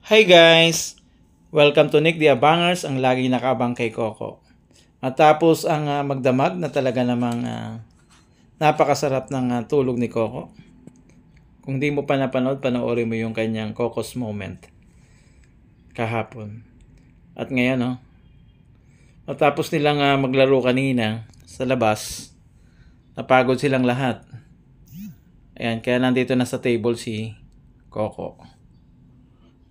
Hi guys! Welcome to Nick the Abangers, ang laging nakaabang kay Coco. Matapos ang magdamag na talaga namang napakasarap ng tulog ni Coco. Kung di mo pa napanood, panoorin mo yung kanyang Coco's Moment kahapon. At ngayon, matapos nilang maglaro kanina sa labas, napagod silang lahat. Ayan, kaya nandito na sa table si Coco.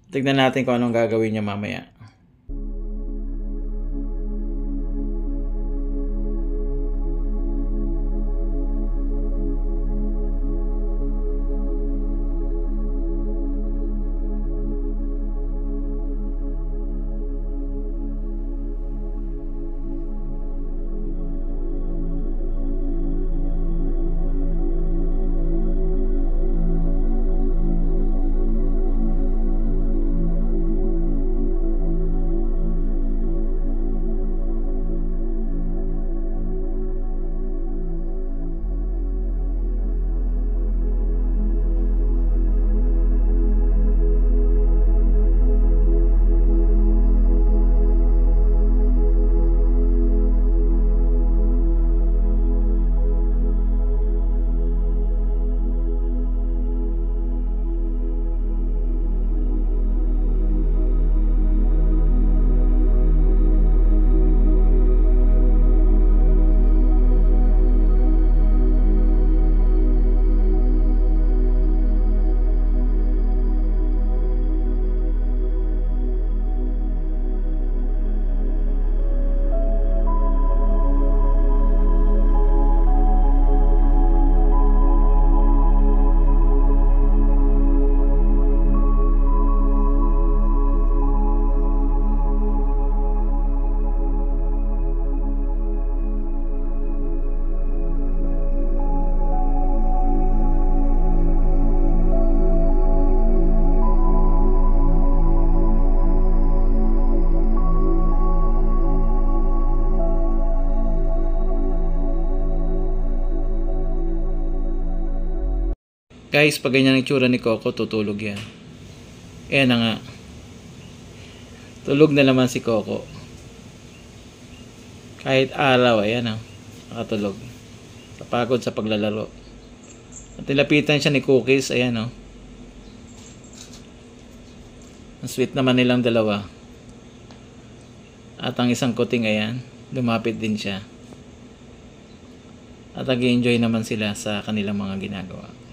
Tignan natin kung anong gagawin niya mamaya. Guys, pag ganyan ang itsura ni Coco, tutulog yan. Ayan na nga. Tulog na naman si Coco. Kahit araw, ayan nakatulog. Napagod sa paglalaro. At nilapitan siya ni Cookies, ayan Ang sweet naman nilang dalawa. At ang isang kuting, ayan, lumapit din siya. At nag-enjoy naman sila sa kanilang mga ginagawa.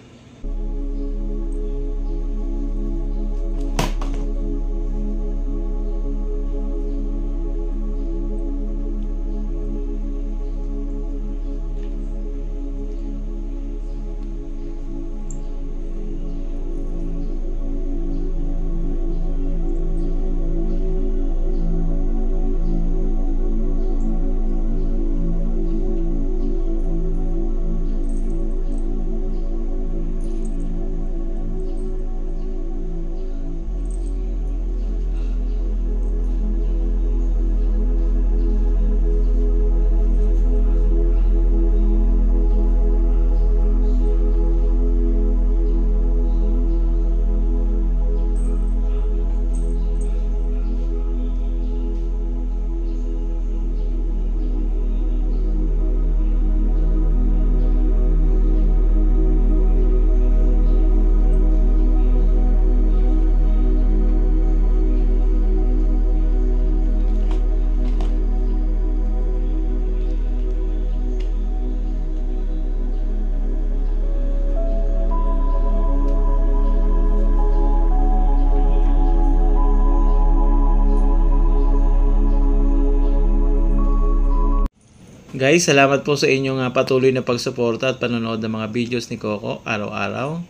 Guys, salamat po sa inyong patuloy na pagsuporta at panonood ng mga videos ni Coco araw-araw.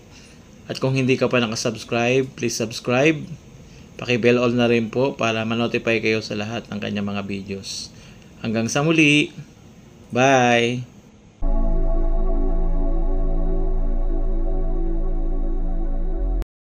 At kung hindi ka pa nakasubscribe, please subscribe. Paki-bell all na rin po para ma-notify kayo sa lahat ng kanyang mga videos. Hanggang sa muli. Bye!